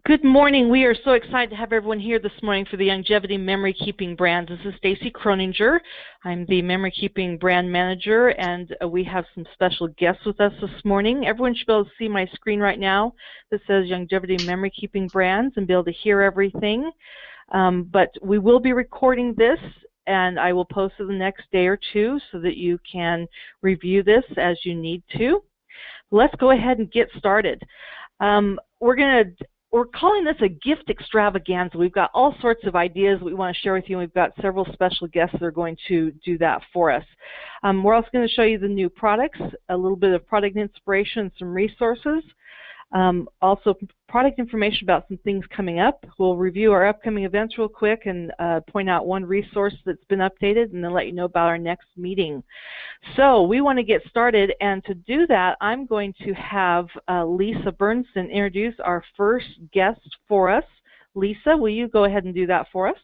Good morning. We are so excited to have everyone here this morning for the Youngevity Memory Keeping Brands. This is Stacy Croninger. I'm the Memory Keeping Brand Manager, and we have some special guests with us this morning. Everyone should be able to see my screen right now that says Youngevity Memory Keeping Brands and be able to hear everything. But we will be recording this, and I will post it the next day or two so that you can review this as you need to. Let's go ahead and get started. We're calling this a gift extravaganza. We've got all sorts of ideas we want to share with you, and we've got several special guests that are going to do that for us. We're also going to show you the new products, a little bit of product inspiration, some resources, also product information about some things coming up. We'll review our upcoming events real quick and point out one resource that's been updated, and then let you know about our next meeting. So we want to get started, and to do that, I'm going to have Lisa Bearnson introduce our first guest for us. Lisa, will you go ahead and do that for us?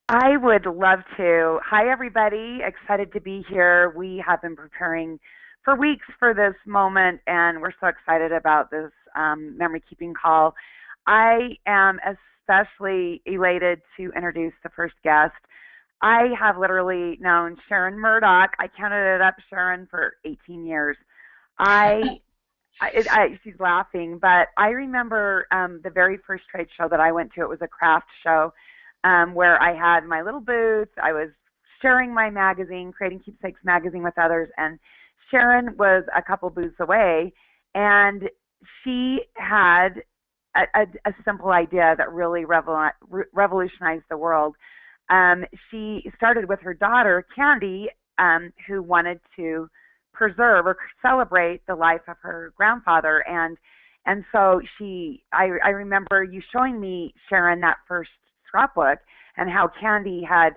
I would love to. Hi, everybody. Excited to be here. We have been preparing for weeks for this moment, and we're so excited about this memory keeping call. I am especially elated to introduce the first guest. I have literally known Sharon Murdoch. I counted it up, Sharon, for 18 years. She's laughing, but I remember the very first trade show that I went to. It was a craft show where I had my little booth. I was sharing my magazine, Creating Keepsakes magazine, with others, and Sharon was a couple booths away, and she had a simple idea that really revolutionized the world. She started with her daughter, Candy, who wanted to preserve or celebrate the life of her grandfather. And so I remember you showing me, Sharon, that first scrapbook and how Candy had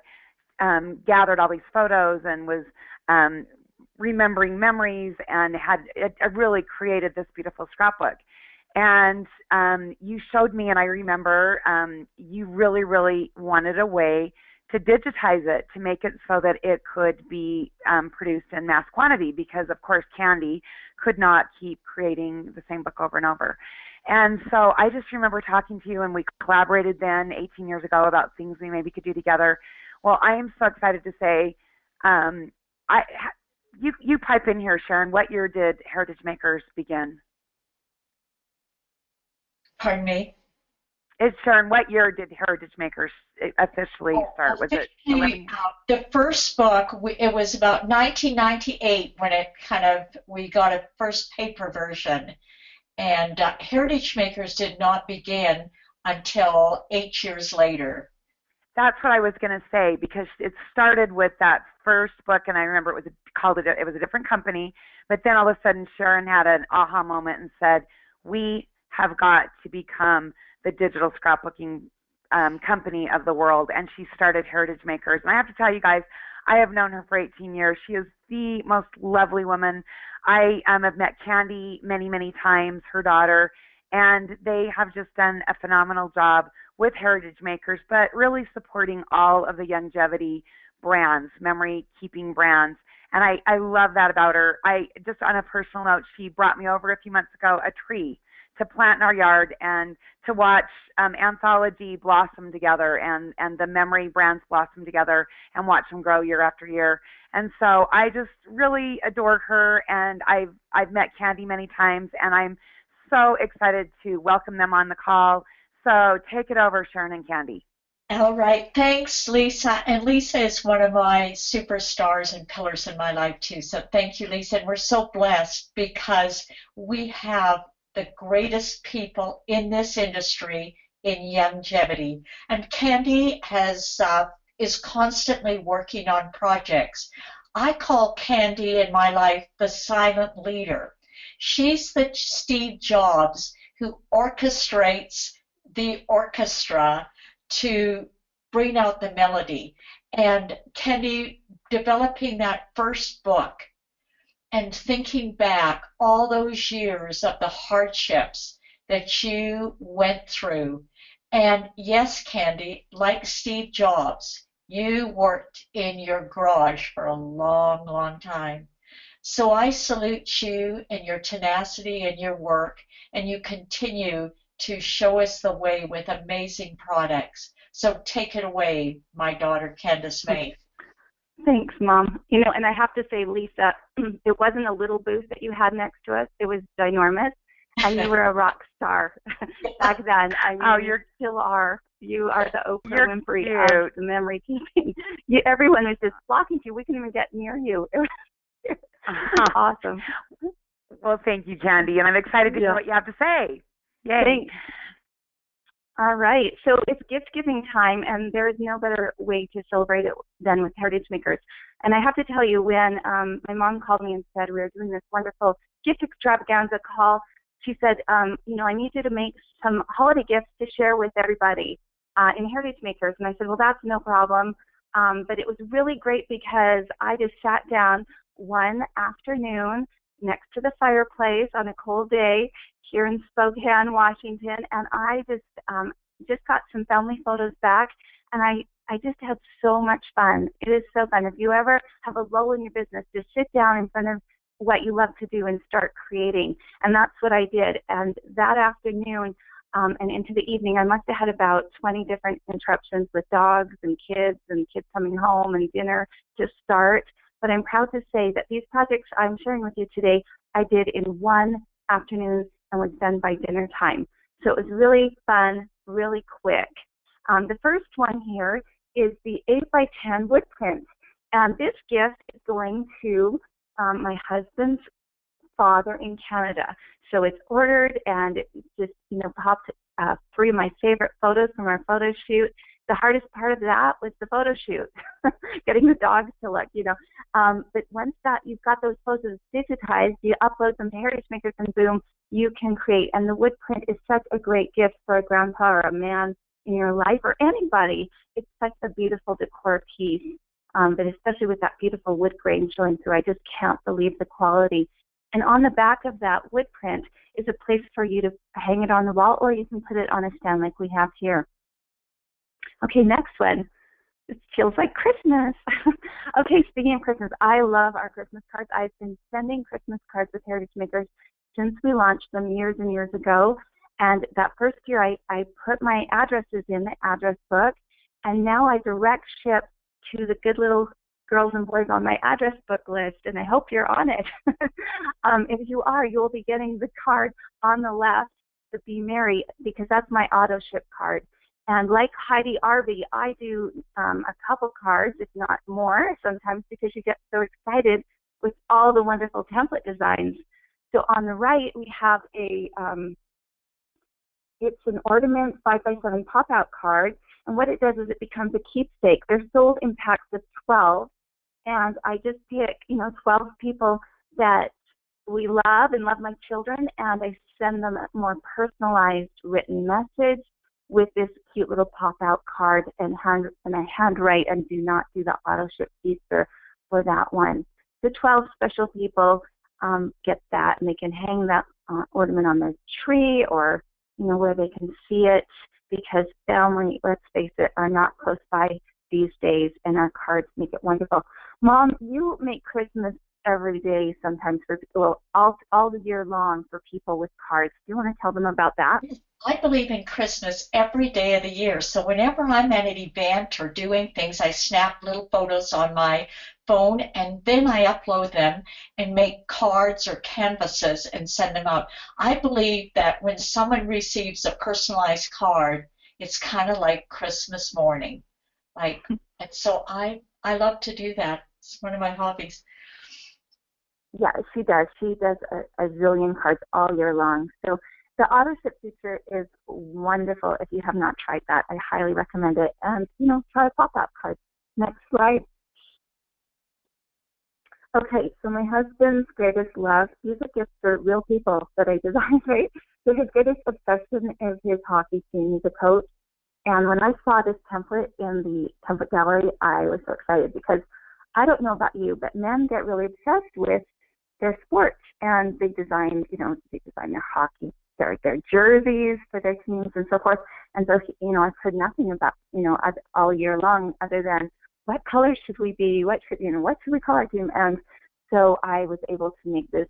gathered all these photos and was remembering memories and had really created this beautiful scrapbook. And you showed me, and I remember you really, really wanted a way to digitize it, to make it so that it could be produced in mass quantity, because, of course, Candy could not keep creating the same book over and over. And so I just remember talking to you, and we collaborated then 18 years ago about things we maybe could do together. Well, I am so excited to say, you pipe in here, Sharon. What year did Heritage Makers begin? Pardon me? Sharon, what year did Heritage Makers officially start? Was it 11? The first book, it was about 1998 when we got a first paper version. And Heritage Makers did not begin until 8 years later. That's what I was going to say, because it started with that first book, and I remember it was a different company, but then all of a sudden Sharon had an aha moment and said, we have got to become the digital scrapbooking company of the world, and she started Heritage Makers. And I have to tell you guys, I have known her for 18 years. She is the most lovely woman. I have met Candy many, many times, her daughter, and they have just done a phenomenal job with Heritage Makers, but really supporting all of the Youngevity brands, memory keeping brands. And I love that about her. Just on a personal note, she brought me over a few months ago a tree to plant in our yard and to watch Anthology blossom together and the memory brands blossom together and watch them grow year after year. And so I just really adore her, and I've met Candy many times, and I'm so excited to welcome them on the call. So take it over, Sharon and Candy. All right. Thanks, Lisa. And Lisa is one of my superstars and pillars in my life, too. So thank you, Lisa. And we're so blessed because we have the greatest people in this industry in Youngevity. And Candy is constantly working on projects. I call Candy in my life the silent leader. She's the Steve Jobs who orchestrates the orchestra to bring out the melody. And Candy, developing that first book and thinking back all those years of the hardships that you went through. And yes, Candy, like Steve Jobs, you worked in your garage for a long, long time. So I salute you and your tenacity and your work, and you continue to show us the way with amazing products. So take it away, my daughter, Candace May. Thanks, Mom. You know, and I have to say, Lisa, it wasn't a little booth that you had next to us. It was ginormous, and you were a rock star back then. I mean, you still are. You are the Oprah Winfrey of the memory keeping. Everyone was just flocking to you. We couldn't even get near you. It was awesome. Well, thank you, Candy, and I'm excited to hear what you have to say. Yay. Thanks. All right, so it's gift-giving time, and there is no better way to celebrate it than with Heritage Makers. And I have to tell you, when my mom called me and said we were doing this wonderful gift extravaganza call, she said, you know, I need you to make some holiday gifts to share with everybody in Heritage Makers. And I said, well, that's no problem. But it was really great because I just sat down one afternoon next to the fireplace on a cold day here in Spokane, Washington, and I just got some family photos back, and I just had so much fun. It is so fun. If you ever have a lull in your business, just sit down in front of what you love to do and start creating. And that's what I did. And that afternoon and into the evening, I must have had about 20 different interruptions with dogs and kids coming home and dinner to start. But I'm proud to say that these projects I'm sharing with you today, I did in one afternoon and was done by dinner time. So it was really fun, really quick. The first one here is the 8x10 wood print. And this gift is going to my husband's father in Canada. So it's ordered, and it just, you know, popped 3 of my favorite photos from our photo shoot. The hardest part of that was the photo shoot, getting the dogs to look, you know. But once that you've got those photos digitized, you upload them to Heritage Makers, and boom, you can create. And the wood print is such a great gift for a grandpa or a man in your life or anybody. It's such a beautiful decor piece, but especially with that beautiful wood grain showing through, I just can't believe the quality. And on the back of that wood print is a place for you to hang it on the wall, or you can put it on a stand like we have here. Okay, next one. It feels like Christmas. Okay, speaking of Christmas, I love our Christmas cards. I've been sending Christmas cards with Heritage Makers since we launched them years and years ago. And that first year, I put my addresses in the address book, and now I direct ship to the good little girls and boys on my address book list, and I hope you're on it. If you are, you will be getting the card on the left, the Be Merry, because that's my auto ship card. And like Heidi Arby, I do a couple cards, if not more, sometimes, because you get so excited with all the wonderful template designs. So on the right, we have it's an ornament 5x7 pop-out card. And what it does is it becomes a keepsake. They're sold in packs of 12. And I just pick, 12 people that we love and love my children, and I send them a more personalized written message with this cute little pop-out card, and I handwrite and do not do the auto ship piece for that one. The 12 special people get that, and they can hang that ornament on their tree, or where they can see it, because family, let's face it, are not close by these days, and our cards make it wonderful. Mom, you make Christmas every day sometimes, all the year long for people with cards. Do you want to tell them about that? I believe in Christmas every day of the year. So whenever I'm at an event or doing things, I snap little photos on my phone, and then I upload them and make cards or canvases and send them out. I believe that when someone receives a personalized card, it's kind of like Christmas morning. And so I love to do that. It's one of my hobbies. Yeah, she does. She does a zillion cards all year long. So the auto ship feature is wonderful. If you have not tried that, I highly recommend it. And, try a pop-up card. Next slide. Okay, so my husband's greatest love, these are gifts for real people that I designed, right? So his greatest obsession is his hockey team. He's a coach. And when I saw this template in the template gallery, I was so excited, because I don't know about you, but men get really obsessed with their sports, and they design, their hockey, their jerseys for their teams and so forth. And so, I've heard nothing about, all year long other than what color should we be? What should we call our team? And so I was able to make this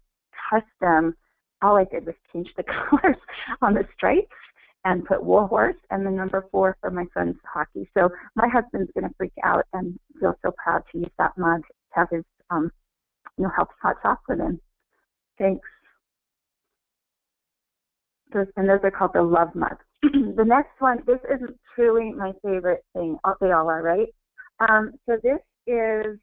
custom. All I did was change the colors on the stripes and put Warhorse and the number 4 for my son's hockey. So my husband's going to freak out and feel so proud to use that mug to have his, healthy hot chocolate in. Thanks. Those are called the love mugs. The next one, this is truly my favorite thing. They all are, right? So this is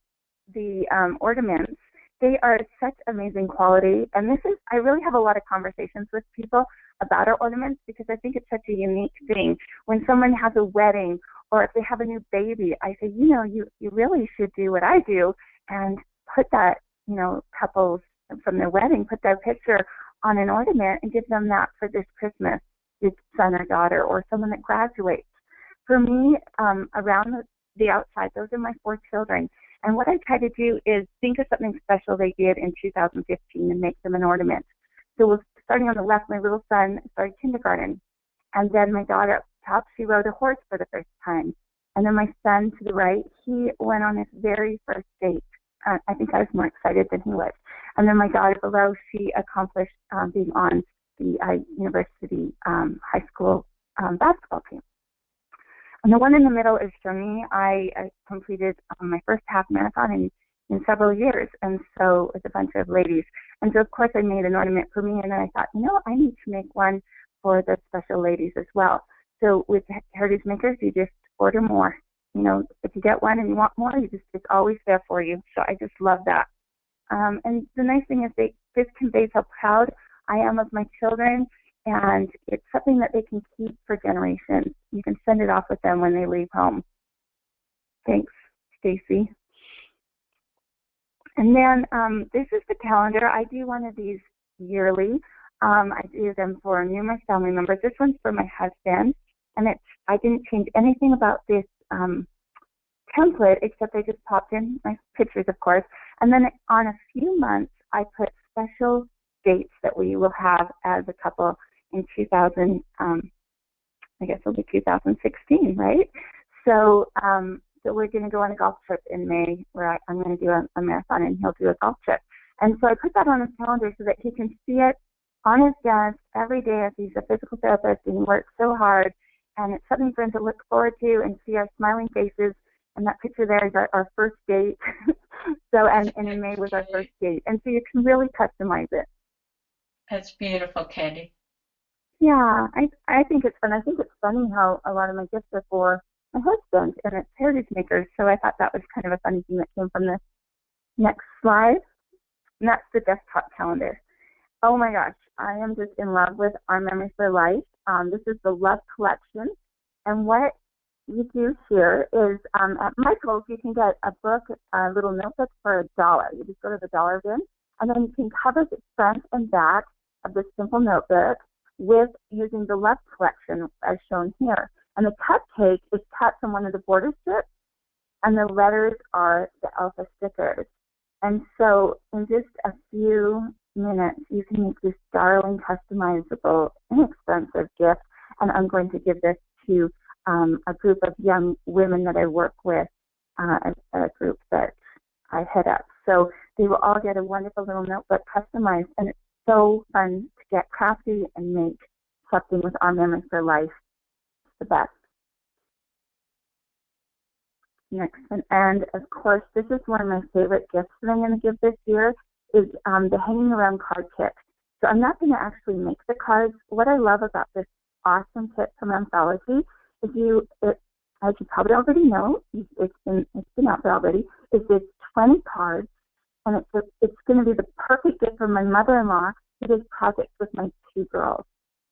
the ornaments. They are such amazing quality. And I really have a lot of conversations with people about our ornaments because I think it's such a unique thing. When someone has a wedding or if they have a new baby, I say, you really should do what I do and put that, couples from their wedding, put their picture on an ornament and give them that for this Christmas, your son or daughter or someone that graduates. For me, around the outside, those are my 4 children. And what I try to do is think of something special they did in 2015 and make them an ornament. So starting on the left, my little son started kindergarten. And then my daughter up top, she rode a horse for the first time. And then my son to the right, he went on his very first date. I think I was more excited than he was. And then my daughter below, she accomplished being on the university high school basketball team. And the one in the middle is for me. I completed my first half marathon in several years, and so with a bunch of ladies. And so, of course, I made an ornament for me, and then I thought, I need to make one for the special ladies as well. So with Heritage Makers, you just order more. If you get one and you want more, it's always there for you. So I just love that. And the nice thing is this conveys how proud I am of my children, and it's something that they can keep for generations. You can send it off with them when they leave home. Thanks, Stacy. And then this is the calendar. I do one of these yearly. I do them for numerous family members. This one's for my husband, and I didn't change anything about this template except I just popped in my pictures, of course. And then on a few months, I put special dates that we will have as a couple in 2000. I guess it'll be 2016, right? So we're going to go on a golf trip in May where I'm going to do a marathon and he'll do a golf trip. And so I put that on his calendar so that he can see it on his desk every day as he's a physical therapist and he works so hard. And it's something for him to look forward to and see our smiling faces. And that picture there is our first date. And in May was our first date. And so you can really customize it. That's beautiful, Candy. Yeah, I think it's fun. I think it's funny how a lot of my gifts are for my husband, and it's Heritage Makers. So I thought that was kind of a funny thing that came from this. Next slide. And that's the desktop calendar. Oh my gosh, I am just in love with Our Memory for Life. This is the Love Collection. And what you do here is at Michael's, you can get a book, a little notebook for $1. You just go to the dollar bin, and then you can cover the front and back of this simple notebook with using the Love Collection as shown here. And the cupcake is cut from one of the border strips, and the letters are the alpha stickers. And so in just a few minutes, you can make this darling, customizable, inexpensive gift. And I'm going to give this to a group of young women that I work with, a group that I head up. So they will all get a wonderful little notebook customized, and it's so fun to get crafty and make something with Our Memory for Life. It's the best. Next one, and of course, this is one of my favorite gifts that I'm going to give this year, is the hanging around card kit. So I'm not going to actually make the cards. What I love about this awesome kit from Anthology is as you probably already know, it's been out there already, is this 20 cards, and it's going to be the perfect gift for my mother-in-law who does projects with my 2 girls.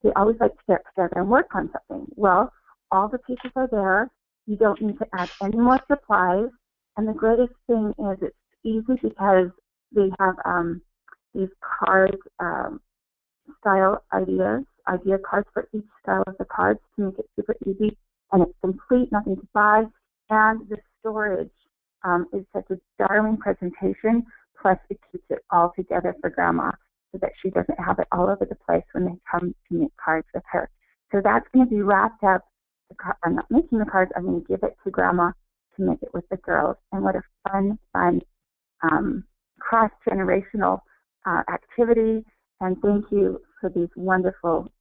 They always like to get together and work on something. Well, all the pieces are there. You don't need to add any more supplies. And the greatest thing is it's easy because they have these card style idea cards for each style of the cards to make it super easy. And it's complete, nothing to buy. And the storage is such a darling presentation. Plus, it keeps it all together for Grandma so that she doesn't have it all over the place when they come to make cards with her. So that's going to be wrapped up. I'm not making the cards. I'm going to give it to Grandma to make it with the girls. And what a fun cross-generational activity. And thank you for these wonderful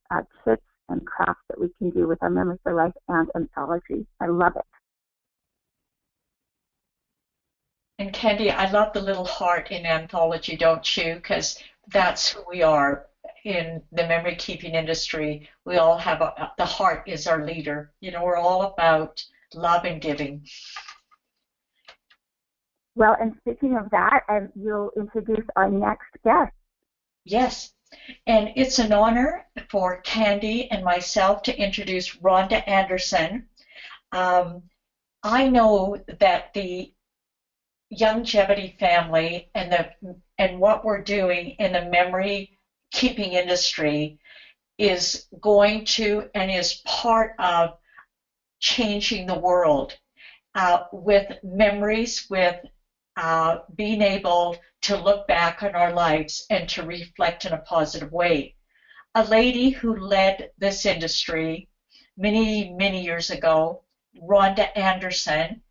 kits and crafts that we can do with our Memories for Life and Anthology. I love it. And Candy, I love the little heart in Anthology, don't you? Because that's who we are in the memory keeping industry. We all have the heart is our leader. You know, we're all about love and giving. Well, and speaking of that, you'll introduce our next guest. Yes, and it's an honor for Candy and myself to introduce Rhonda Anderson. I know that the Youngevity family and what we're doing in the memory keeping industry is going to and is part of changing the world with memories, with being able to look back on our lives and to reflect in a positive way. A lady who led this industry many, many years ago, Rhonda Anderson,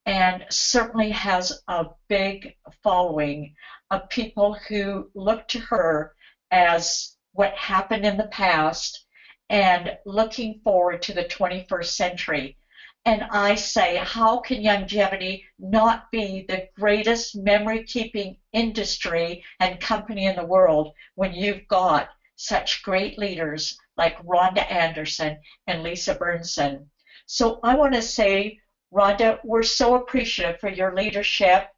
and certainly has a big following of people who look to her as what happened in the past and looking forward to the 21st century. And I say, how can Youngevity not be the greatest memory-keeping industry and company in the world when you've got such great leaders like Rhonda Anderson and Lisa Bearnson? So I want to say, Rhonda, we're so appreciative for your leadership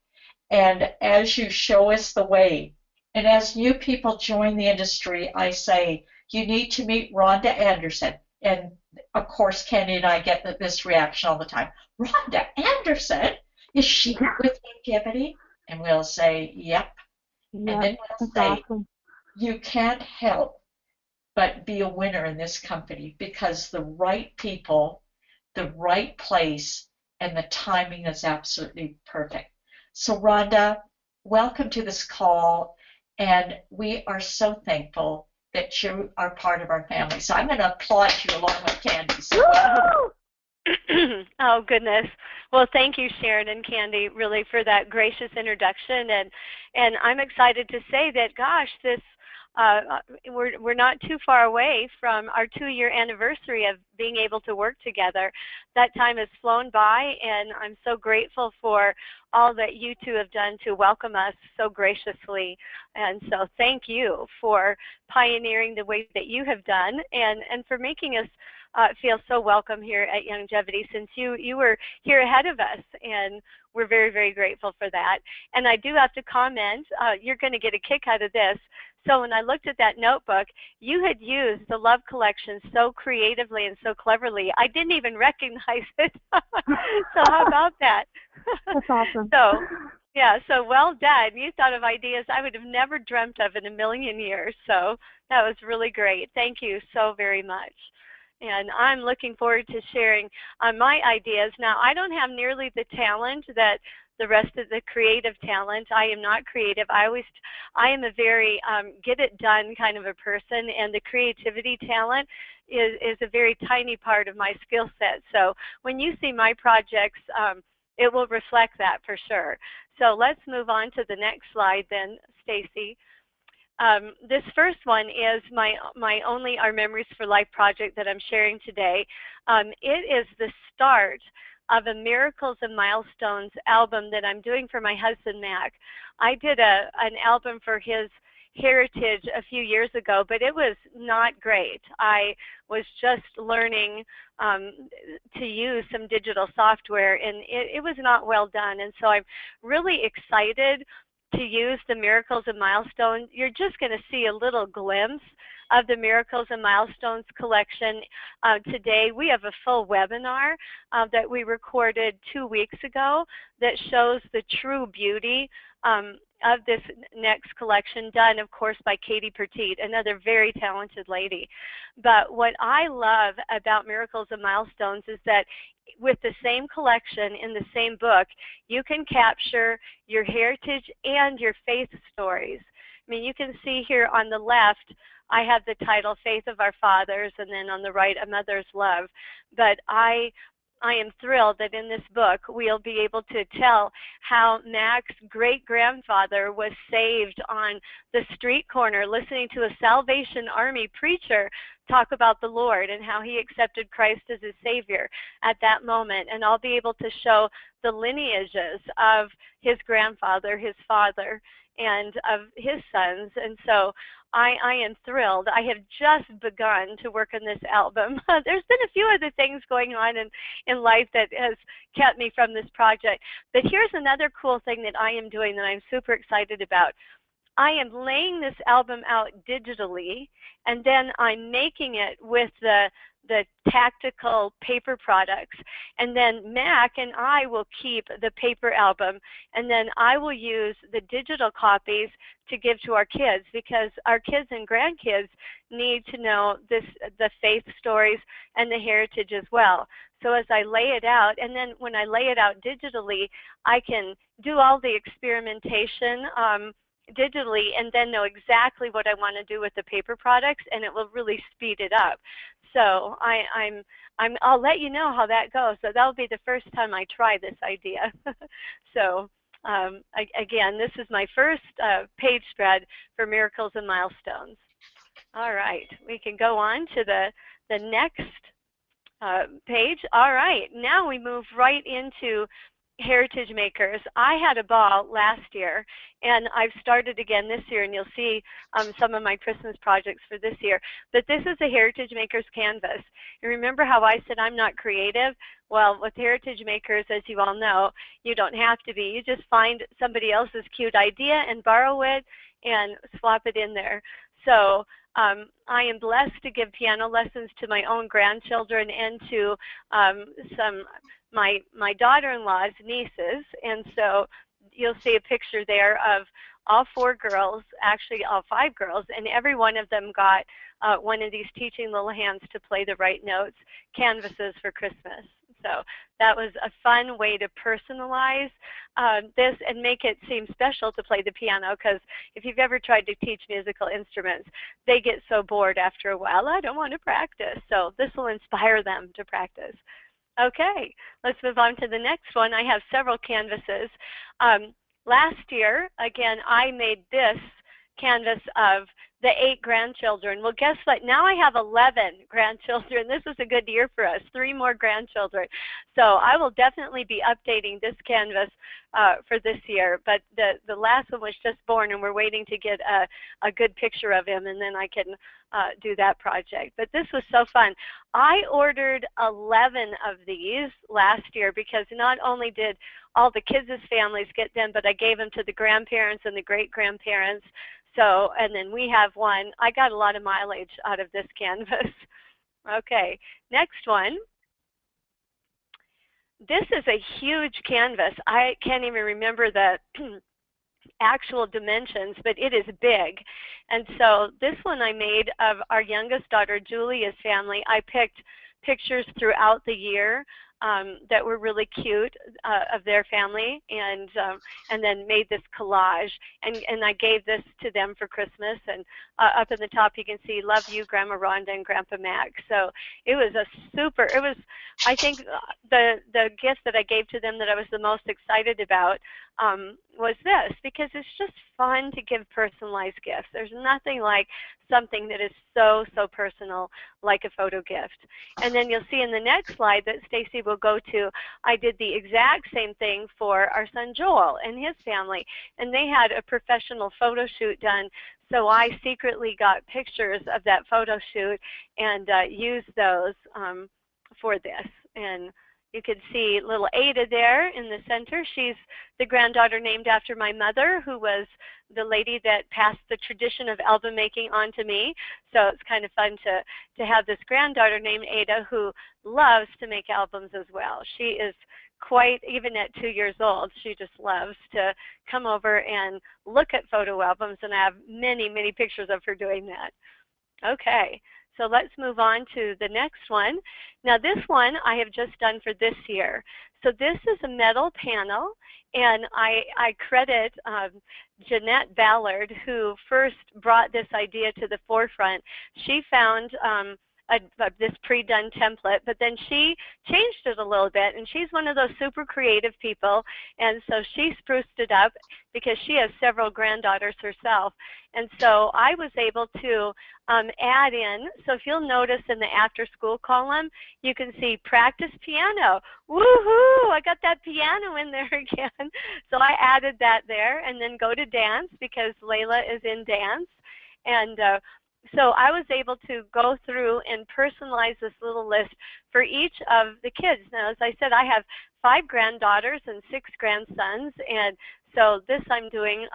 and as you show us the way. And as new people join the industry, I say, you need to meet Rhonda Anderson. And of course, Candy and I get this reaction all the time. Rhonda Anderson? Is she with Youngevity? And we'll say, yep. And then we'll say, you can't help but be a winner in this company because the right people, the right place, and the timing is absolutely perfect. So Rhonda, welcome to this call, and we are so thankful that you are part of our family. So I'm going to applaud you along with Candy. So, oh, goodness. Well, thank you, Sharon and Candy, really, for that gracious introduction. And I'm excited to say that, gosh, this we're not too far away from our 2-year anniversary of being able to work together. That time has flown by, and I'm so grateful for all that you two have done to welcome us so graciously. And so thank you for pioneering the way that you have done and for making us feel so welcome here at Youngevity, since you were here ahead of us, and we're very, very grateful for that. And I do have to comment, you're going to get a kick out of this. So when I looked at that notebook, you had used the Love Collection so creatively and so cleverly, I didn't even recognize it. So how about that? That's awesome. So, yeah, so well done. You thought of ideas I would have never dreamt of in a million years. So that was really great. Thank you so very much. And I'm looking forward to sharing my ideas. Now, I don't have nearly the talent that the rest of the creative talent. I am not creative. I am a very get it done kind of a person, and the creativity talent is a very tiny part of my skill set. So when you see my projects, it will reflect that for sure. So let's move on to the next slide then, Stacy. This first one is my only Our Memories for Life project that I'm sharing today. It is the start of a Miracles and Milestones album that I'm doing for my husband, Mac. I did an album for his heritage a few years ago, but it was not great. I was just learning to use some digital software, and it was not well done. And so I'm really excited to use the Miracles and Milestones. You're just going to see a little glimpse of the Miracles and Milestones collection today. We have a full webinar that we recorded 2 weeks ago that shows the true beauty of this next collection, done, of course, by Katie Petit, another very talented lady. But what I love about Miracles and Milestones is that with the same collection in the same book, you can capture your heritage and your faith stories. I mean, you can see here on the left, I have the title Faith of Our Fathers, and then on the right, A Mother's Love. But I I am thrilled that in this book we'll be able to tell how Mac's great-grandfather was saved on the street corner listening to a Salvation Army preacher talk about the Lord and how he accepted Christ as his Savior at that moment. And I'll be able to show the lineages of his grandfather, his father, and of his sons. And so I am thrilled. I have just begun to work on this album. There's been a few other things going on in life that has kept me from this project. But here's another cool thing that I am doing that I'm super excited about. I am laying this album out digitally, and then I'm making it with the tactical paper products. And then Mac and I will keep the paper album, and then I will use the digital copies to give to our kids, because our kids and grandkids need to know the faith stories and the heritage as well. So as I lay it out, and then when I lay it out digitally, I can do all the experimentation digitally and then know exactly what I want to do with the paper products, and it will really speed it up. So I'll let you know how that goes. So that'll be the first time I try this idea. So again, this is my first page spread for Miracles and Milestones. All right, we can go on to the next page. All right, now we move right into Heritage Makers. I had a ball last year, and I've started again this year, and you'll see some of my Christmas projects for this year. But this is a Heritage Makers canvas. You remember how I said I'm not creative? Well, with Heritage Makers, as you all know, you don't have to be. You just find somebody else's cute idea and borrow it and swap it in there. So I am blessed to give piano lessons to my own grandchildren and to my daughter-in-law's nieces, and so you'll see a picture there of all 4 girls, actually all 5 girls, and every one of them got one of these Teaching Little Hands to Play the Right Notes canvases for Christmas. So that was a fun way to personalize this and make it seem special to play the piano, because if you've ever tried to teach musical instruments, they get so bored after a while. I don't want to practice. So this will inspire them to practice. Okay, let's move on to the next one. I have several canvases. Last year, again, I made this canvas of the 8 grandchildren. Well, guess what? Now I have 11 grandchildren. This is a good year for us, 3 more grandchildren. So I will definitely be updating this canvas for this year. But the last one was just born, and we're waiting to get a good picture of him, and then I can do that project. But this was so fun. I ordered 11 of these last year, because not only did all the kids' families get them, but I gave them to the grandparents and the great-grandparents. So, and then we have one. I got a lot of mileage out of this canvas. Okay, next one. This is a huge canvas. I can't even remember the actual dimensions, but it is big. And so this one I made of our youngest daughter, Julia's family. I picked pictures throughout the year that were really cute of their family, and then made this collage, and I gave this to them for Christmas. And up in the top you can see "Love You, Grandma Rhonda and Grandpa Mac." So it was a super. It was, I think, the gift that I gave to them that I was the most excited about was this, because it's just fun to give personalized gifts. There's nothing like something that is so personal like a photo gift. And then you'll see in the next slide that Stacy will go to, I did the exact same thing for our son Joel and his family, and they had a professional photo shoot done. So I secretly got pictures of that photo shoot and used those for this. And you can see little Ada there in the center. She's the granddaughter named after my mother, who was the lady that passed the tradition of album making on to me. So it's kind of fun to have this granddaughter named Ada, who loves to make albums as well. She is quite, even at 2 years old, she just loves to come over and look at photo albums, and I have many pictures of her doing that. Okay. So let's move on to the next one. Now this one I have just done for this year. So this is a metal panel, and I credit Jeanette Ballard, who first brought this idea to the forefront. She found this pre-done template, but then she changed it a little bit, and she's one of those super creative people, and so she spruced it up because she has several granddaughters herself. And so I was able to add in, so if you'll notice in the after school column, you can see practice piano. Woohoo! I got that piano in there again. So I added that there, and then go to dance because Layla is in dance. And so I was able to go through and personalize this little list for each of the kids. Now, as I said, I have 5 granddaughters and 6 grandsons, and so this I'm doing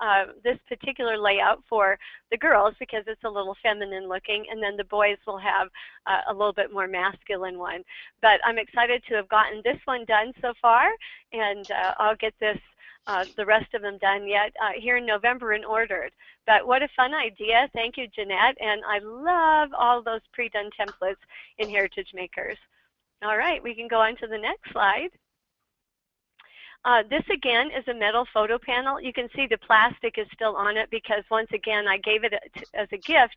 this particular layout for the girls because it's a little feminine looking, and then the boys will have a little bit more masculine one. But I'm excited to have gotten this one done so far, and I'll get this the rest of them done yet here in November and ordered. But what a fun idea. Thank you, Jeanette. And I love all those pre-done templates in Heritage Makers. All right, we can go on to the next slide. This again is a metal photo panel. You can see the plastic is still on it because once again I gave it as a gift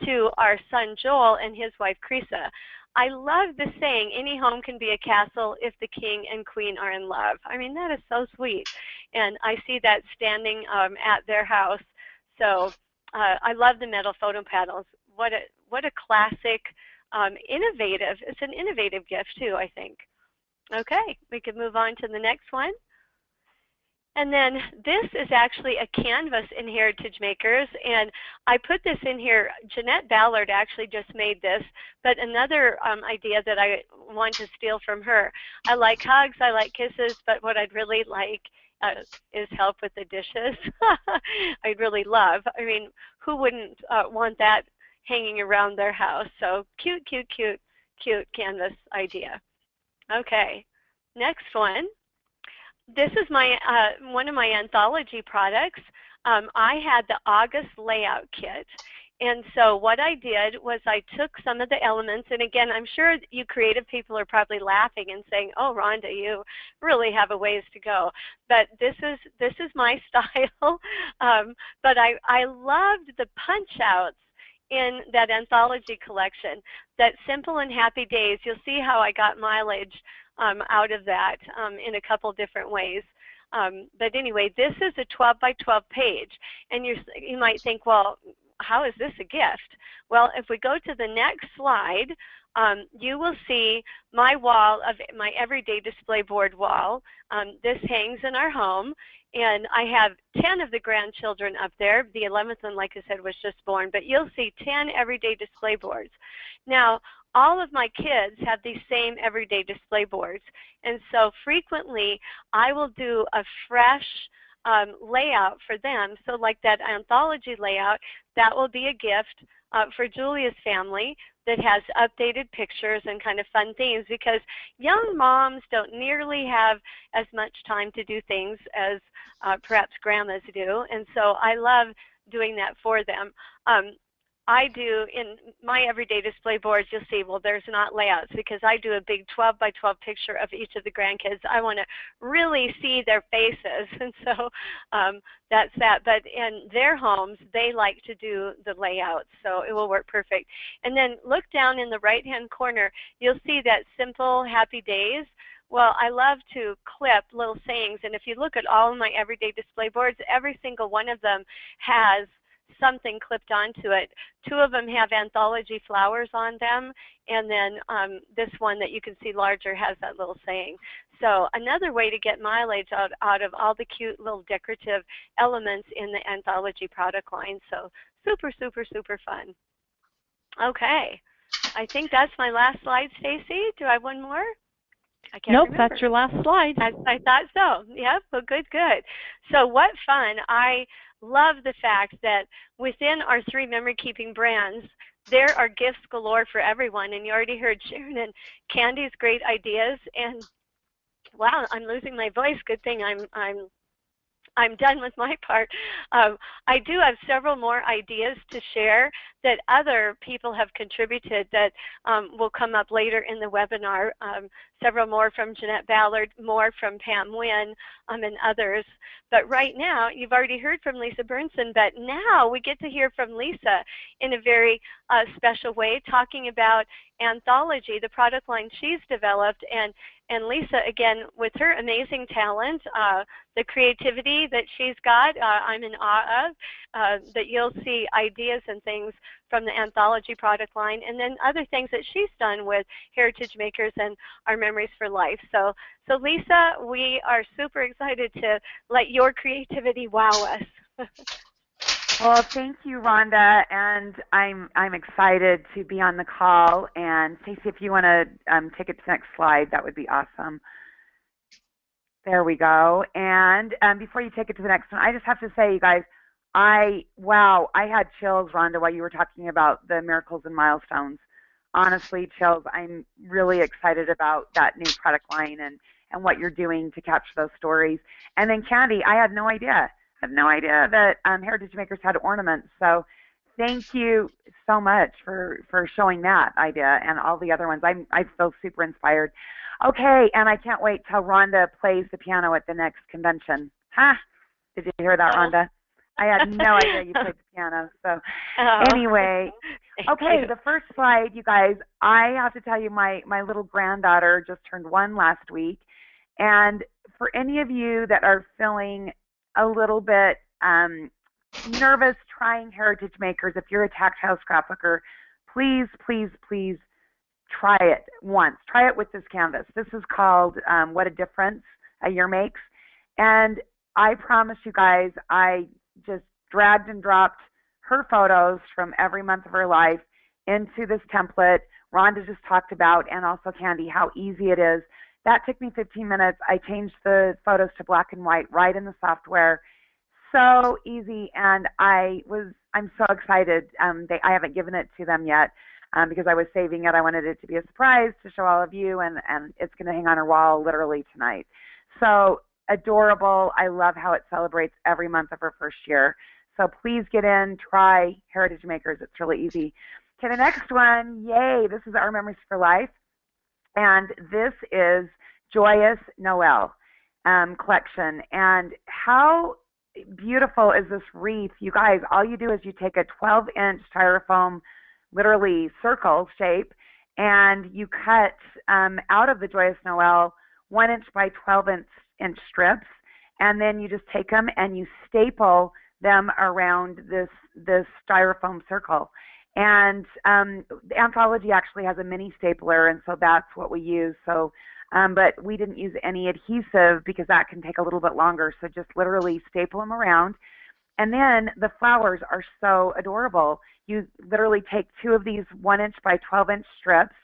to our son Joel and his wife Krisa. I love the saying, any home can be a castle if the king and queen are in love. I mean, that is so sweet. And I see that standing at their house. So I love the metal photo panels. What a classic, innovative, it's an innovative gift too, I think. Okay, we can move on to the next one. And then this is actually a canvas in Heritage Makers, and I put this in here. Jeanette Ballard actually just made this, but another idea that I want to steal from her. I like hugs, I like kisses, but what I'd really like is help with the dishes. I'd really love. I mean, who wouldn't want that hanging around their house? So cute, cute, cute, cute canvas idea. Okay, next one. This is my one of my anthology products. I had the August layout kit, and so what I did was I took some of the elements, and again, I'm sure you creative people are probably laughing and saying, "Oh, Rhonda, you really have a ways to go." But this is my style. But I loved the punch outs in that anthology collection. That Simple and Happy Days. You'll see how I got mileage out of that in a couple different ways. But anyway, this is a 12 by 12 page, and you might think, well, how is this a gift? Well, if we go to the next slide, you will see my wall of my everyday display board wall. This hangs in our home, and I have 10 of the grandchildren up there. The 11th one, like I said, was just born, but you'll see 10 everyday display boards. Now, all of my kids have these same everyday display boards, and so frequently I will do a fresh layout for them. So like that anthology layout, that will be a gift for Julia's family that has updated pictures and kind of fun themes, because young moms don't nearly have as much time to do things as perhaps grandmas do, and so I love doing that for them. I do, in my everyday display boards, you'll see, well, there's not layouts because I do a big 12 by 12 picture of each of the grandkids. I want to really see their faces, and so that's that. But in their homes, they like to do the layouts, so it will work perfect. And then look down in the right-hand corner, you'll see that Simple Happy Days. Well, I love to clip little sayings, and if you look at all of my everyday display boards, every single one of them has something clipped onto it. 2 of them have anthology flowers on them, and then this one that you can see larger has that little saying. So another way to get mileage out of all the cute little decorative elements in the anthology product line. So super, super, super fun. Okay, I think that's my last slide, Stacy. Do I have one more? I can't Nope, remember. that's your last slide. I thought so. Yep, well, good, good. So what fun. I love the fact that within our 3 memory-keeping brands, there are gifts galore for everyone. And you already heard Sharon and Candy's great ideas. And wow, I'm losing my voice. Good thing I'm done with my part. I do have several more ideas to share that other people have contributed that will come up later in the webinar. Several more from Jeanette Ballard, more from Pam Wynn, and others. But right now, you've already heard from Lisa Bearnson, but now we get to hear from Lisa in a very special way, talking about Anthology, the product line she's developed. And Lisa, again, with her amazing talent, the creativity that she's got, I'm in awe of, that you'll see ideas and things from the Anthology product line, and then other things that she's done with Heritage Makers and Our Memories for Life. So Lisa, we are super excited to let your creativity wow us. Well, thank you, Rhonda, and I'm excited to be on the call. And Stacey, if you want to take it to the next slide, that would be awesome. There we go. And before you take it to the next one, I just have to say, you guys, wow, I had chills, Rhonda, while you were talking about the miracles and milestones. Honestly, chills. I'm really excited about that new product line and what you're doing to capture those stories. And then Candy, I had no idea. I have no idea that Heritage Makers had ornaments. So thank you so much for showing that idea and all the other ones. I feel super inspired. Okay, and I can't wait till Rhonda plays the piano at the next convention. Huh? Did you hear that, Rhonda? I had no idea you played the piano. So anyway, okay, the first slide, you guys, I have to tell you my little granddaughter just turned 1 last week. And for any of you that are feeling a little bit nervous trying Heritage Makers, if you're a tactile scrapbooker, please, please, please try it once. Try it with this canvas. This is called What a Difference a Year Makes. And I promise you guys, I just dragged and dropped her photos from every month of her life into this template Rhonda just talked about, and also Candy, how easy it is. That took me 15 minutes. I changed the photos to black and white right in the software. So easy, and I'm so excited. I haven't given it to them yet because I was saving it. I wanted it to be a surprise to show all of you, and it's going to hang on her wall literally tonight. So adorable. I love how it celebrates every month of her first year. So please get in, try Heritage Makers. It's really easy. Okay, the next one, yay, this is Our Memories for Life. And this is Joyous Noel collection. And how beautiful is this wreath? You guys, all you do is you take a 12-inch styrofoam, literally circle shape, and you cut out of the Joyous Noel 1-inch by 12-inch strips, and then you just take them and you staple them around this styrofoam circle. And the Anthology actually has a mini stapler, and so that's what we use. So, but we didn't use any adhesive because that can take a little bit longer. So just literally staple them around. And then the flowers are so adorable. You literally take 2 of these 1-inch by 12-inch strips,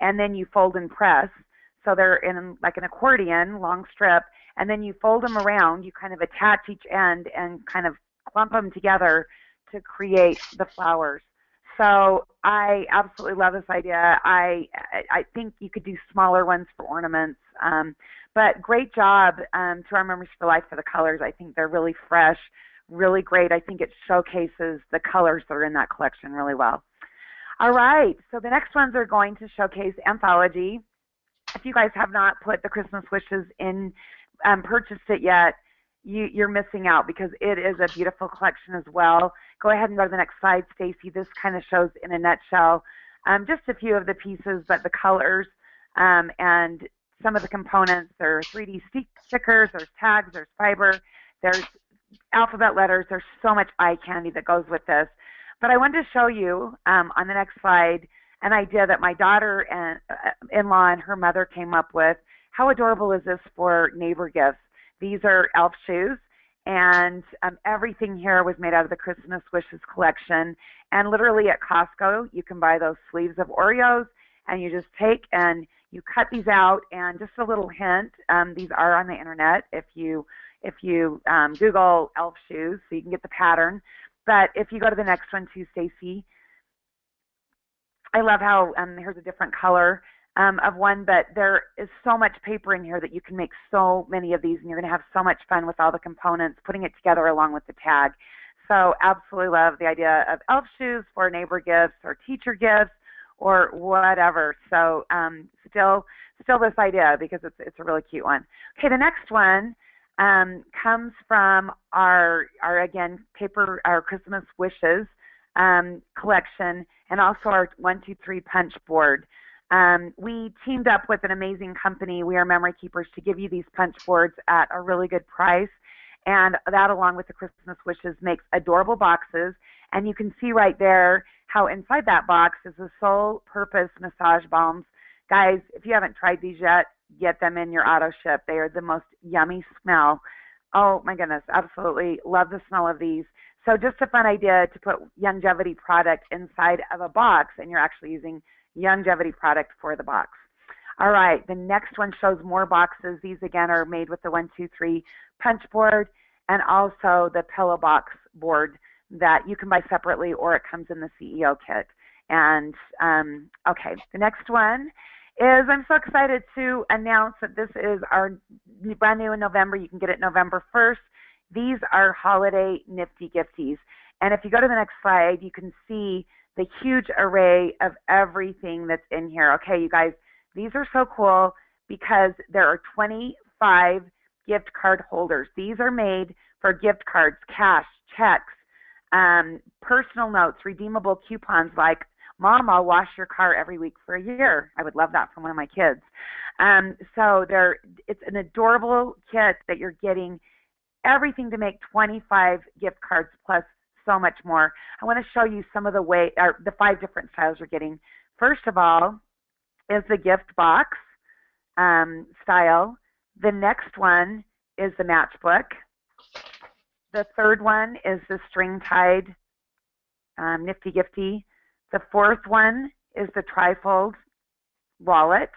and then you fold and press. So they're in like an accordion, long strip, and then you fold them around. You kind of attach each end and kind of clump them together to create the flowers. So I absolutely love this idea. I think you could do smaller ones for ornaments. But great job to Our Memories for Life for the colors. I think they're really fresh, really great. I think it showcases the colors that are in that collection really well. All right, so the next ones are going to showcase Anthology. If you guys have not put the Christmas Wishes in, purchased it yet, you're missing out because it is a beautiful collection as well. Go ahead and go to the next slide, Stacy. This kind of shows in a nutshell just a few of the pieces, but the colors and some of the components. There are 3D stickers, there's tags, there's fiber, there's alphabet letters. There's so much eye candy that goes with this. But I wanted to show you on the next slide an idea that my daughter-in-law and her mother came up with. How adorable is this for neighbor gifts? These are elf shoes, and everything here was made out of the Christmas Wishes collection. And literally at Costco, you can buy those sleeves of Oreos, and you just take and you cut these out. And just a little hint, these are on the internet if you Google elf shoes, so you can get the pattern. But if you go to the next one too, Stacy, I love how here's a different color of one, but there is so much paper in here that you can make so many of these, and you're going to have so much fun with all the components, putting it together along with the tag. So absolutely love the idea of elf shoes for neighbor gifts or teacher gifts or whatever. So still this idea because it's a really cute one. Okay, the next one comes from our again our Christmas wishes collection, and also our 1, 2, 3 punch board. We teamed up with an amazing company, We Are Memory Keepers, to give you these punch boards at a really good price. And that, along with the Christmas wishes, makes adorable boxes. And you can see right there how inside that box is the sole purpose massage balms. Guys, if you haven't tried these yet, get them in your auto ship. They are the most yummy smell. Oh my goodness, absolutely love the smell of these. So just a fun idea to put Youngevity product inside of a box, and you're actually using Youngevity product for the box. All right, the next one shows more boxes. These again are made with the 1, 2, 3 punch board and also the pillow box board that you can buy separately, or it comes in the CEO kit. And okay, the next one is, I'm so excited to announce that this is our brand new in November. You can get it November 1st. These are holiday nifty gifties. And if you go to the next slide, you can see the huge array of everything that's in here. Okay, you guys, these are so cool because there are 25 gift card holders. These are made for gift cards, cash, checks, personal notes, redeemable coupons like, Mom, I'll wash your car every week for a year. I would love that from one of my kids. So it's an adorable kit that you're getting everything to make 25 gift cards plus so much more. I want to show you some of the 5 different styles you're getting. First of all is the gift box style. The next one is the matchbook. The third one is the string-tied nifty gifty. The fourth one is the trifold wallet.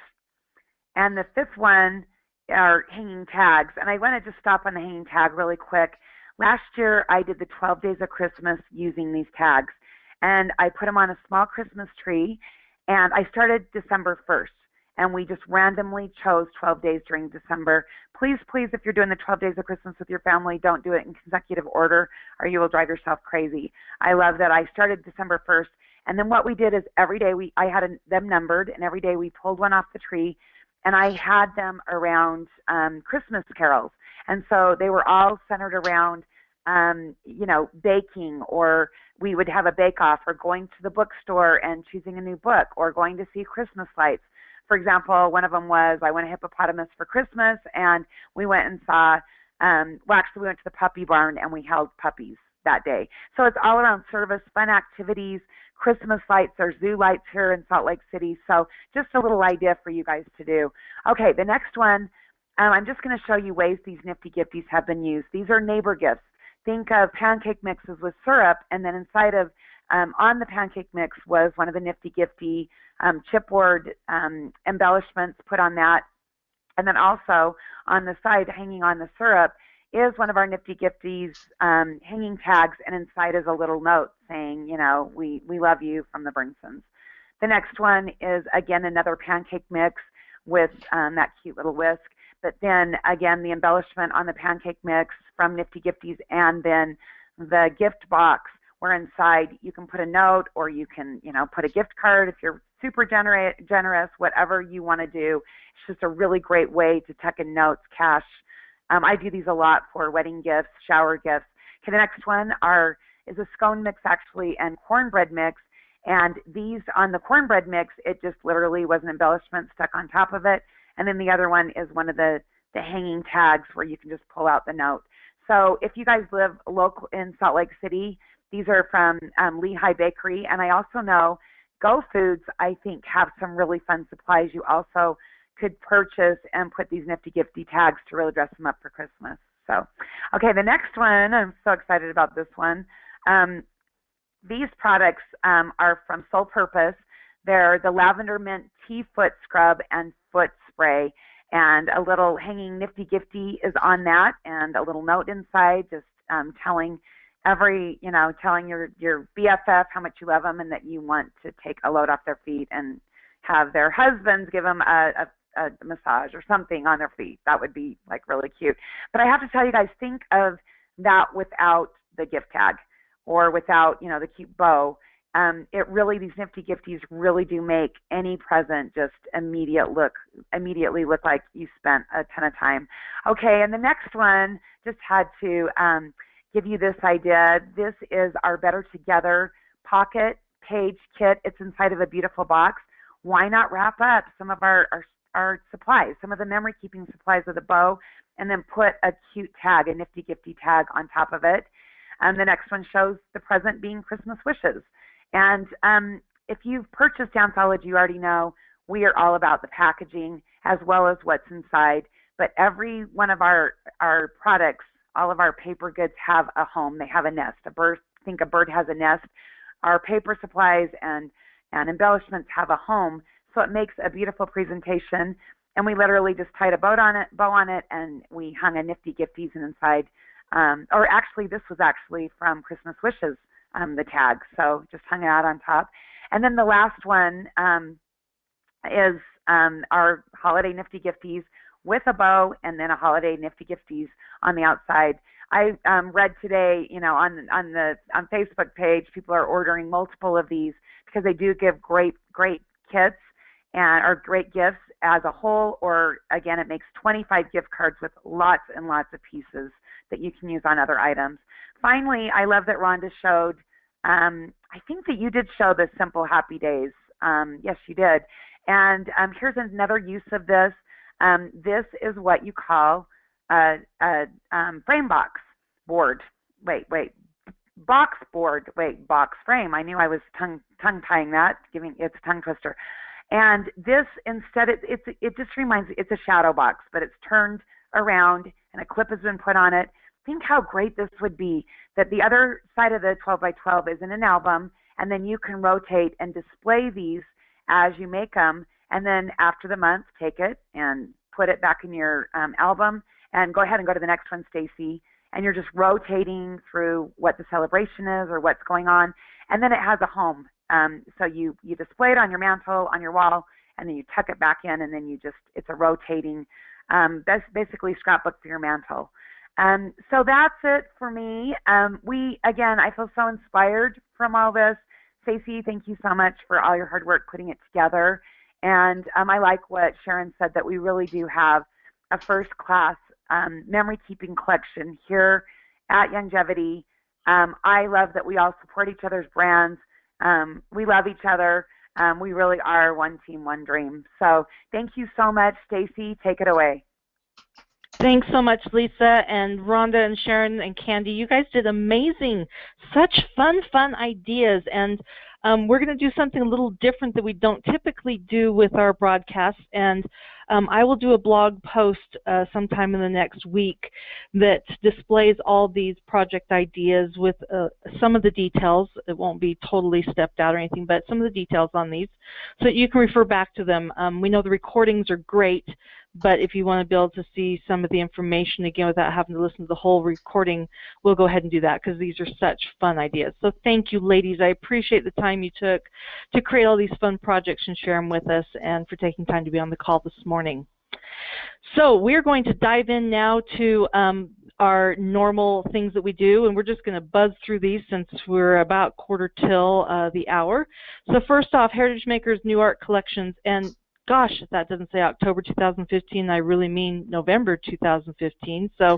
And the fifth one are hanging tags. And I want to just stop on the hanging tag really quick. Last year, I did the 12 days of Christmas using these tags. And I put them on a small Christmas tree. And I started December 1st. And we just randomly chose 12 days during December. Please, if you're doing the 12 days of Christmas with your family, don't do it in consecutive order or you will drive yourself crazy. I love that I started December 1st. And then what we did is every day I had them numbered, and every day we pulled one off the tree, and I had them around Christmas carols. And so they were all centered around, baking, or we would have a bake-off, or going to the bookstore and choosing a new book, or going to see Christmas lights. For example, one of them was, I want a hippopotamus for Christmas, and we went and saw, we went to the puppy barn, and we held puppies that day. So it's all around service, fun activities, Christmas lights. There's zoo lights here in Salt Lake City. So just a little idea for you guys to do. Okay, the next one, I'm just going to show you ways these nifty gifties have been used. These are neighbor gifts. Think of pancake mixes with syrup, and then inside of, on the pancake mix was one of the nifty gifty chipboard embellishments put on that. And then also on the side, hanging on the syrup, is one of our nifty gifties hanging tags, and inside is a little note saying, we love you from the Bearnsons. The next one is, again, another pancake mix with that cute little whisk. But then, again, the embellishment on the pancake mix from Nifty Gifties, and then the gift box where inside you can put a note, or you can, put a gift card if you're super generous, whatever you want to do. It's just a really great way to tuck in notes, cash. I do these a lot for wedding gifts, shower gifts. Okay, the next one is a scone mix, actually, and cornbread mix. And these, on the cornbread mix, it just literally was an embellishment stuck on top of it. And then the other one is one of the hanging tags where you can just pull out the note. So if you guys live local in Salt Lake City, these are from Lehigh Bakery. And I also know Go Foods, I think, have some really fun supplies you also could purchase and put these nifty gifty tags to really dress them up for Christmas. So, okay, the next one, I'm so excited about this one. These products are from Sole Purpose. They're the Lavender Mint Tea Foot Scrub and Foot Spray. And a little hanging nifty gifty is on that, and a little note inside just telling telling your BFF how much you love them and that you want to take a load off their feet and have their husbands give them a massage or something on their feet. That would be like really cute. But I have to tell you guys, think of that without the gift tag. or without, the cute bow. These nifty gifties really do make any present just immediately look like you spent a ton of time. Okay, and the next one, just had to give you this idea. This is our Better Together pocket page kit. It's inside of a beautiful box. Why not wrap up some of our supplies, some of the memory keeping supplies with a bow, and then put a cute tag, a nifty gifty tag on top of it. The next one shows the present being Christmas wishes. And if you've purchased Anthology, you already know we are all about the packaging as well as what's inside. But every one of our products, all of our paper goods have a home. They have a nest. A bird has a nest. Our paper supplies and embellishments have a home. So it makes a beautiful presentation. And we literally just tied a bow on it, and we hung a nifty gifties inside. Or actually, this was actually from Christmas Wishes. The tag, so just hung it out on top. And then the last one is our holiday nifty gifties with a bow, and then a holiday nifty gifties on the outside. I read today, on Facebook page, people are ordering multiple of these because they do give great kits or great gifts as a whole, or again, it makes 25 gift cards with lots and lots of pieces that you can use on other items. Finally, I love that Rhonda showed, I think that you did show the Simple Happy Days. Yes, you did. And here's another use of this. This is what you call a frame box board. Box board. Box frame. I knew I was tongue-tying that, it's a tongue twister. And this, instead, it just reminds me, it's a shadow box, but it's turned around and a clip has been put on it. Think how great this would be, that the other side of the 12 by 12 is in an album, and then you can rotate and display these as you make them, and then after the month, take it and put it back in your album, and go ahead and go to the next one, Stacy, and you're just rotating through what the celebration is or what's going on, and then it has a home. So you display it on your mantle, on your wall, and then you tuck it back in, and then it's a rotating, that's basically scrapbook for your mantle. So that's it for me. I feel so inspired from all this. Stacey, thank you so much for all your hard work putting it together. And I like what Sharon said, that we really do have a first-class memory keeping collection here at Youngevity. I love that we all support each other's brands. We love each other. We really are one team, one dream. So thank you so much, Stacey. Take it away. Thanks so much, Lisa and Rhonda and Sharon and Candy. You guys did amazing. Such fun ideas. And we're going to do something a little different that we don't typically do with our broadcasts. And I will do a blog post sometime in the next week that displays all these project ideas with some of the details. It won't be totally stepped out or anything, but some of the details on these so that you can refer back to them. We know the recordings are great, but if you want to be able to see some of the information again without having to listen to the whole recording, we'll go ahead and do that because these are such fun ideas. So thank you, ladies. I appreciate the time you took to create all these fun projects and share them with us, and for taking time to be on the call this morning. So we're going to dive in now to our normal things that we do, and we're just going to buzz through these since we're about quarter till the hour. So first off, Heritage Makers New Art Collections, and gosh, that doesn't say October 2015. I really mean November 2015. So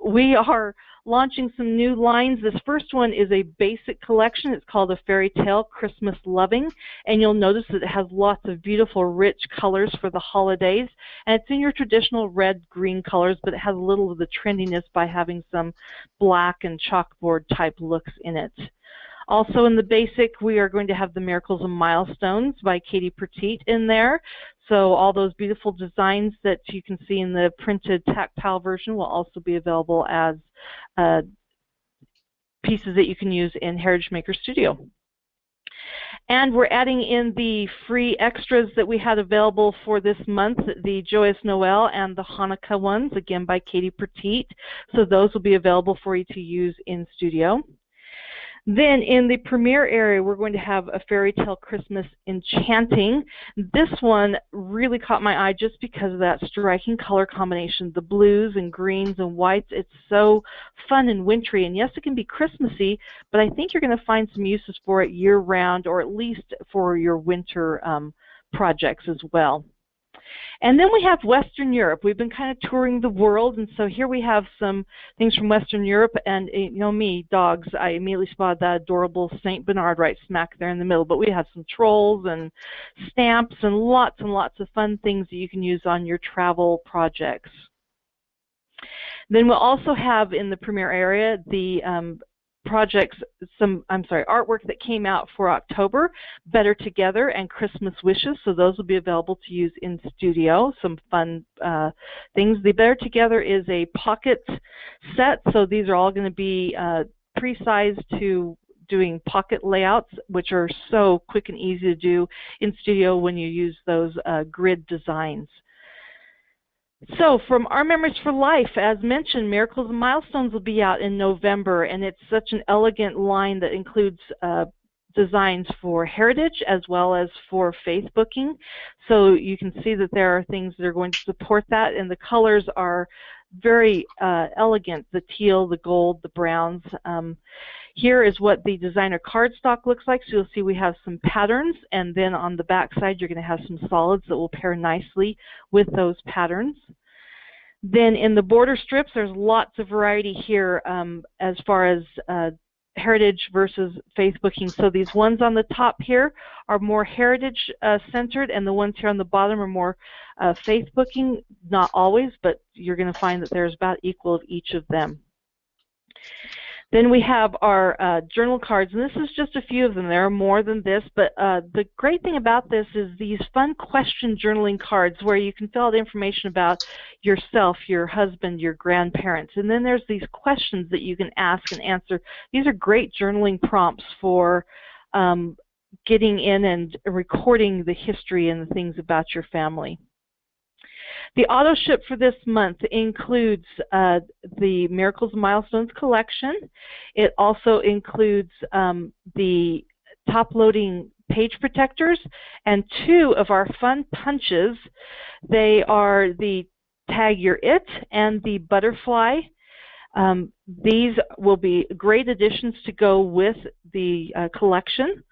we are launching some new lines. This first one is a basic collection. It's called A Fairy Tale Christmas Loving, and you'll notice that it has lots of beautiful, rich colors for the holidays, and it's in your traditional red-green colors, but it has a little of the trendiness by having some black and chalkboard type looks in it. Also in the basic, we are going to have the Miracles and Milestones by Katie Petite in there. So all those beautiful designs that you can see in the printed tactile version will also be available as pieces that you can use in Heritage Maker Studio. And we're adding in the free extras that we had available for this month, the Joyous Noel and the Hanukkah ones, again by Katie Petite. So those will be available for you to use in studio. Then in the premiere area, we're going to have a fairy tale Christmas enchanting. This one really caught my eye just because of that striking color combination, the blues and greens and whites. It's so fun and wintry, and yes, it can be Christmassy, but I think you're going to find some uses for it year-round, or at least for your winter projects as well. And then we have Western Europe. We've been kind of touring the world, and so here we have some things from Western Europe. And you know me, dogs, I immediately spotted that adorable St. Bernard right smack there in the middle. But we have some trolls and stamps and lots of fun things that you can use on your travel projects. Then we'll also have in the premiere area the artwork that came out for October, Better Together and Christmas Wishes. So those will be available to use in studio. Some fun things. The Better Together is a pocket set, so these are all going to be pre-sized to doing pocket layouts, which are so quick and easy to do in studio when you use those grid designs. So from Our Memories for Life, as mentioned, Miracles and Milestones will be out in November, and it's such an elegant line that includes designs for heritage as well as for faith booking. So you can see that there are things that are going to support that, and the colors are very elegant, the teal, the gold, the browns. Here is what the designer cardstock looks like. So you'll see we have some patterns, and then on the back side you're going to have some solids that will pair nicely with those patterns. Then in the border strips, there's lots of variety here as far as heritage versus faith booking. So these ones on the top here are more heritage centered, and the ones here on the bottom are more faith booking. Not always, but you're going to find that there's about equal of each of them. Then we have our journal cards, and this is just a few of them. There are more than this, but the great thing about this is these fun question journaling cards where you can fill out information about yourself, your husband, your grandparents, and then there's these questions that you can ask and answer. These are great journaling prompts for getting in and recording the history and the things about your family. The auto ship for this month includes the Miracles and Milestones collection. It also includes the top-loading page protectors and 2 of our fun punches. They are the Tag Your It and the Butterfly. These will be great additions to go with the collection.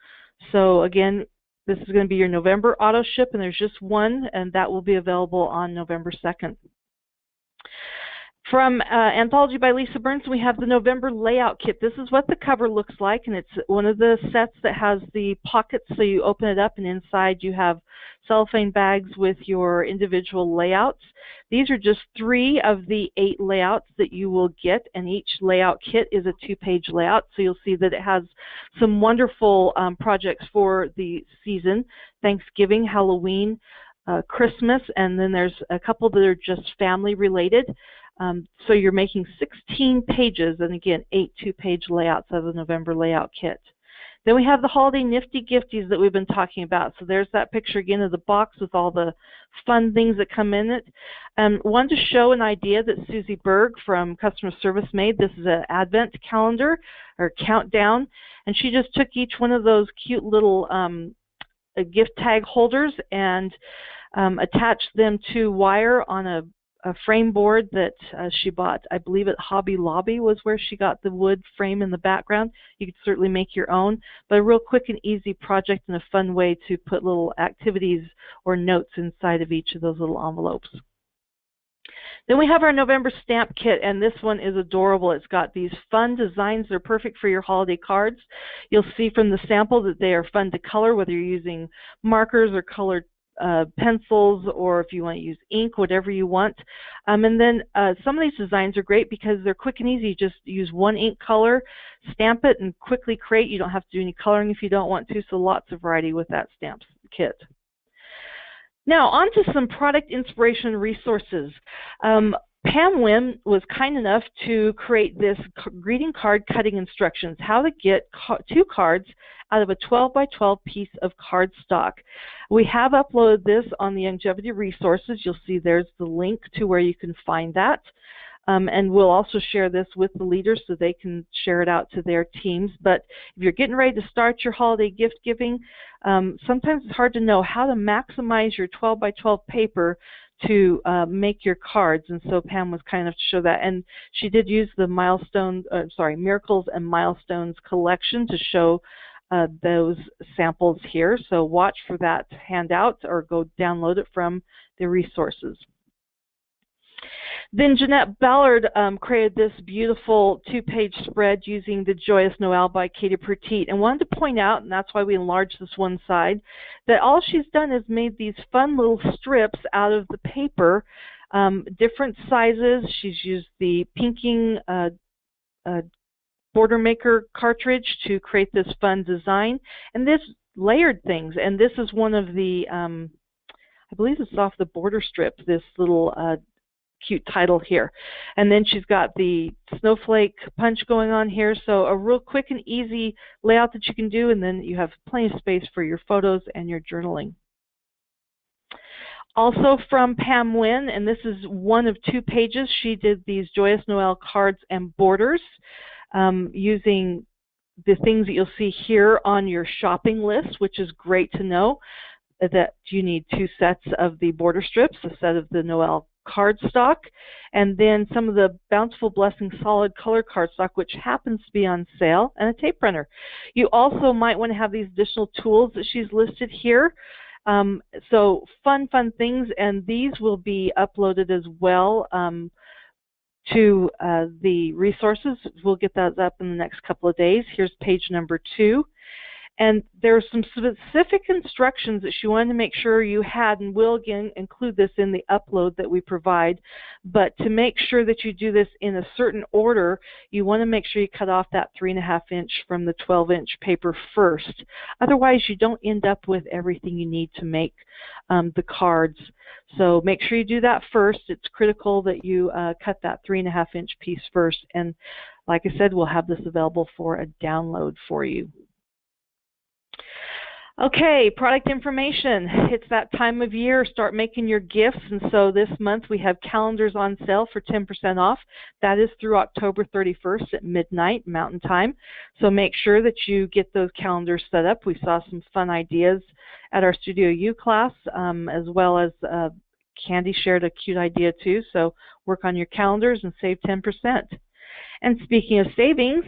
So again, this is going to be your November auto ship, and there's just one, and that will be available on November 2nd. From Anthology by Lisa Bearnson, we have the November layout kit. This is what the cover looks like, and it's one of the sets that has the pockets, so you open it up, and inside you have cellophane bags with your individual layouts. These are just 3 of the 8 layouts that you will get, and each layout kit is a 2-page layout, so you'll see that it has some wonderful projects for the season: Thanksgiving, Halloween, Christmas, and then there's a couple that are just family related. So you're making 16 pages, and again, 8 2-page layouts of the November layout kit. Then we have the holiday nifty gifties that we've been talking about. So there's that picture again of the box with all the fun things that come in it. Wanted to show an idea that Susie Berg from Customer Service made. This is an advent calendar or countdown, and she just took each one of those cute little gift tag holders and attached them to wire on a frame board that she bought. I believe at Hobby Lobby was where she got the wood frame in the background. You could certainly make your own, but a real quick and easy project and a fun way to put little activities or notes inside of each of those little envelopes. Then we have our November stamp kit, and this one is adorable. It's got these fun designs. They're perfect for your holiday cards. You'll see from the sample that they are fun to color, whether you're using markers or colored pencils, or if you want to use ink, whatever you want. And then some of these designs are great because they're quick and easy. Just use one ink color, stamp it, and quickly create. You don't have to do any coloring if you don't want to, so lots of variety with that stamps kit. Now, on to some product inspiration resources. Pam Wynn was kind enough to create this greeting card cutting instructions, how to get 2 cards out of a 12 by 12 piece of cardstock. We have uploaded this on the Youngevity resources. You'll see there's the link to where you can find that. And we'll also share this with the leaders so they can share it out to their teams. But if you're getting ready to start your holiday gift giving, sometimes it's hard to know how to maximize your 12 by 12 paper to make your cards. And so Pam was kind enough to show that. And she did use the Miracles and Milestones collection to show those samples here. So watch for that handout or go download it from the resources. Then Jeanette Ballard created this beautiful 2-page spread using the Joyous Noel by Katie Petit, and wanted to point out, and that's why we enlarged this one side, that all she's done is made these fun little strips out of the paper, different sizes. She's used the pinking border maker cartridge to create this fun design, and this layered things, and this is one of the, I believe it's off the border strip, this little cute title here. And then she's got the snowflake punch going on here, so a real quick and easy layout that you can do, and then you have plenty of space for your photos and your journaling. Also from Pam Wynn, and this is one of 2 pages, she did these Joyous Noel cards and borders using the things that you'll see here on your shopping list, which is great to know that you need 2 sets of the border strips, a set of the Noel cardstock, and then some of the Bountiful Blessing solid color cardstock, which happens to be on sale, and a tape printer. You also might want to have these additional tools that she's listed here. So fun things, and these will be uploaded as well to the resources. We'll get that up in the next couple of days. Here's page number 2. And there are some specific instructions that she wanted to make sure you had, and we'll again include this in the upload that we provide. But to make sure that you do this in a certain order, you want to make sure you cut off that 3.5 inch from the 12-inch paper first. Otherwise, you don't end up with everything you need to make the cards. So make sure you do that first. It's critical that you cut that 3.5 inch piece first. And like I said, we'll have this available for a download for you. Okay, product information. It's that time of year. Start making your gifts. And so this month we have calendars on sale for 10% off. That is through October 31st at midnight Mountain Time. So make sure that you get those calendars set up. We saw some fun ideas at our Studio U class, as well as Candy shared a cute idea too. So work on your calendars and save 10%. And speaking of savings,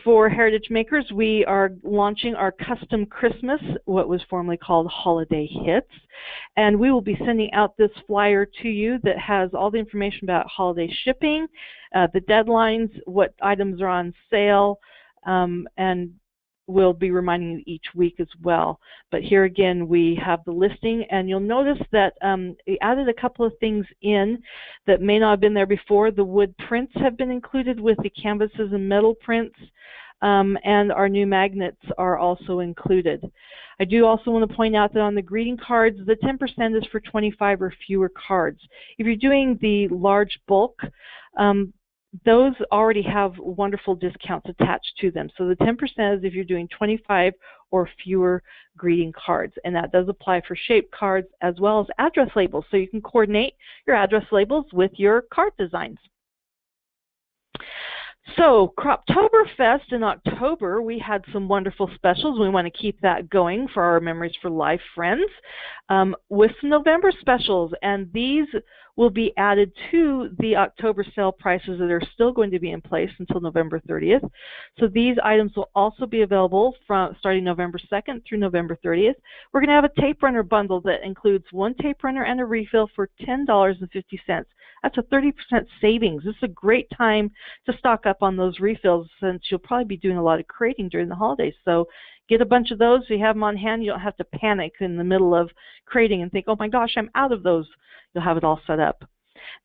for Heritage Makers, we are launching our custom Christmas, what was formerly called Holiday Hits. And we will be sending out this flyer to you that has all the information about holiday shipping, the deadlines, what items are on sale, and we'll be reminding you each week as well. But here again, we have the listing, and you'll notice that we added a couple of things in that may not have been there before. The wood prints have been included with the canvases and metal prints, and our new magnets are also included. I do also want to point out that on the greeting cards, the 10% is for 25 or fewer cards. If you're doing the large bulk, those already have wonderful discounts attached to them. So the 10% is if you're doing 25 or fewer greeting cards, and that does apply for shaped cards as well as address labels. So you can coordinate your address labels with your card designs. So Croptoberfest in October, we had some wonderful specials. We want to keep that going for our Memories for Life friends with some November specials, and these will be added to the October sale prices that are still going to be in place until November 30th. So these items will also be available from starting November 2nd through November 30th. We're going to have a tape runner bundle that includes 1 tape runner and a refill for $10.50. That's a 30% savings. This is a great time to stock up on those refills since you'll probably be doing a lot of creating during the holidays. So get a bunch of those so you have them on hand. You don't have to panic in the middle of creating and think, oh my gosh, I'm out of those. You'll have it all set up.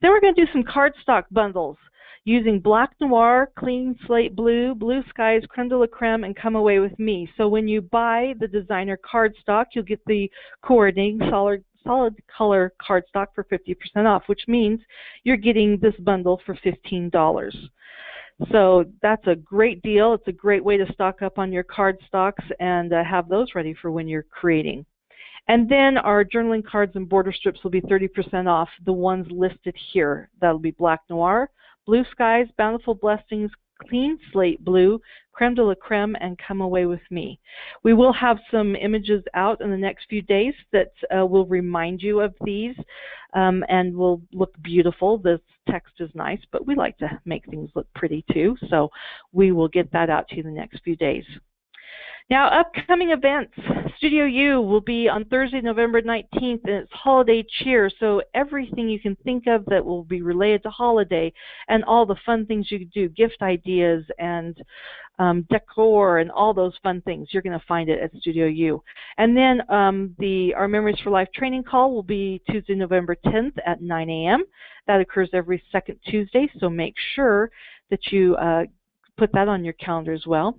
Then we're going to do some cardstock bundles using Black Noir, Clean Slate Blue, Blue Skies, Creme de la Creme, and Come Away With Me. So when you buy the designer cardstock, you'll get the coordinating solid color cardstock for 50% off, which means you're getting this bundle for $15. So that's a great deal. It's a great way to stock up on your cardstocks and have those ready for when you're creating. And then our journaling cards and border strips will be 30% off, the ones listed here. That'll be Black Noir, Blue Skies, Bountiful Blessings, Clean Slate Blue, Creme de la Creme, and Come Away With Me. We will have some images out in the next few days that will remind you of these and will look beautiful. The text is nice, but we like to make things look pretty too, so we will get that out to you in the next few days. Now, upcoming events. Studio U will be on Thursday, November 19th, and it's Holiday Cheer, so everything you can think of that will be related to holiday and all the fun things you can do, gift ideas and decor and all those fun things, you're going to find it at Studio U. And then our Memories for Life training call will be Tuesday, November 10th at 9 a.m. That occurs every second Tuesday, so make sure that you put that on your calendar as well.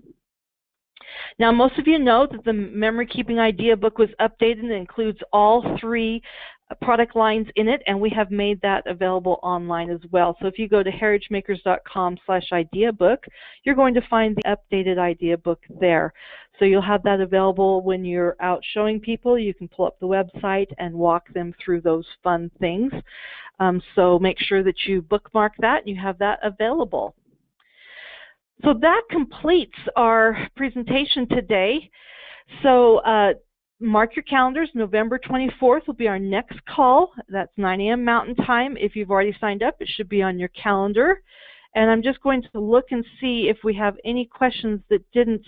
Now, most of you know that the Memory Keeping Idea book was updated and includes all 3 product lines in it, and we have made that available online as well. So if you go to heritagemakers.com/idea book, you're going to find the updated idea book there. So you'll have that available when you're out showing people. You can pull up the website and walk them through those fun things. So make sure that you bookmark that and you have that available. So that completes our presentation today. So mark your calendars. November 24th will be our next call. That's 9 a.m. Mountain Time. If you've already signed up, it should be on your calendar. And I'm just going to look and see if we have any questions that didn't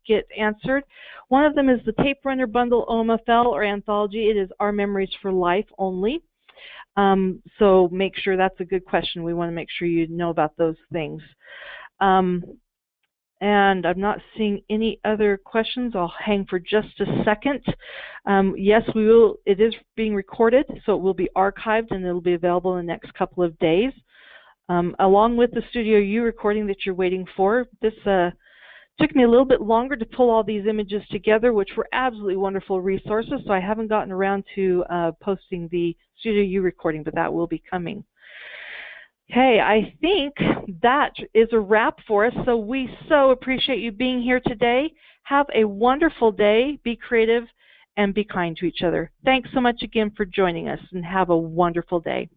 get answered. One of them is the Tape Runner Bundle OMFL or Anthology. It is Our Memories for Life only. So make sure that's a good question. We want to make sure you know about those things. And I'm not seeing any other questions. I'll hang for just a second. Yes, we will. It is being recorded, so it will be archived and it'll be available in the next couple of days. Along with the Studio U recording that you're waiting for, this took me a little bit longer to pull all these images together, which were absolutely wonderful resources, so I haven't gotten around to posting the Studio U recording, but that will be coming. Okay, I think that is a wrap for us, so we so appreciate you being here today. Have a wonderful day, be creative, and be kind to each other. Thanks so much again for joining us, and have a wonderful day.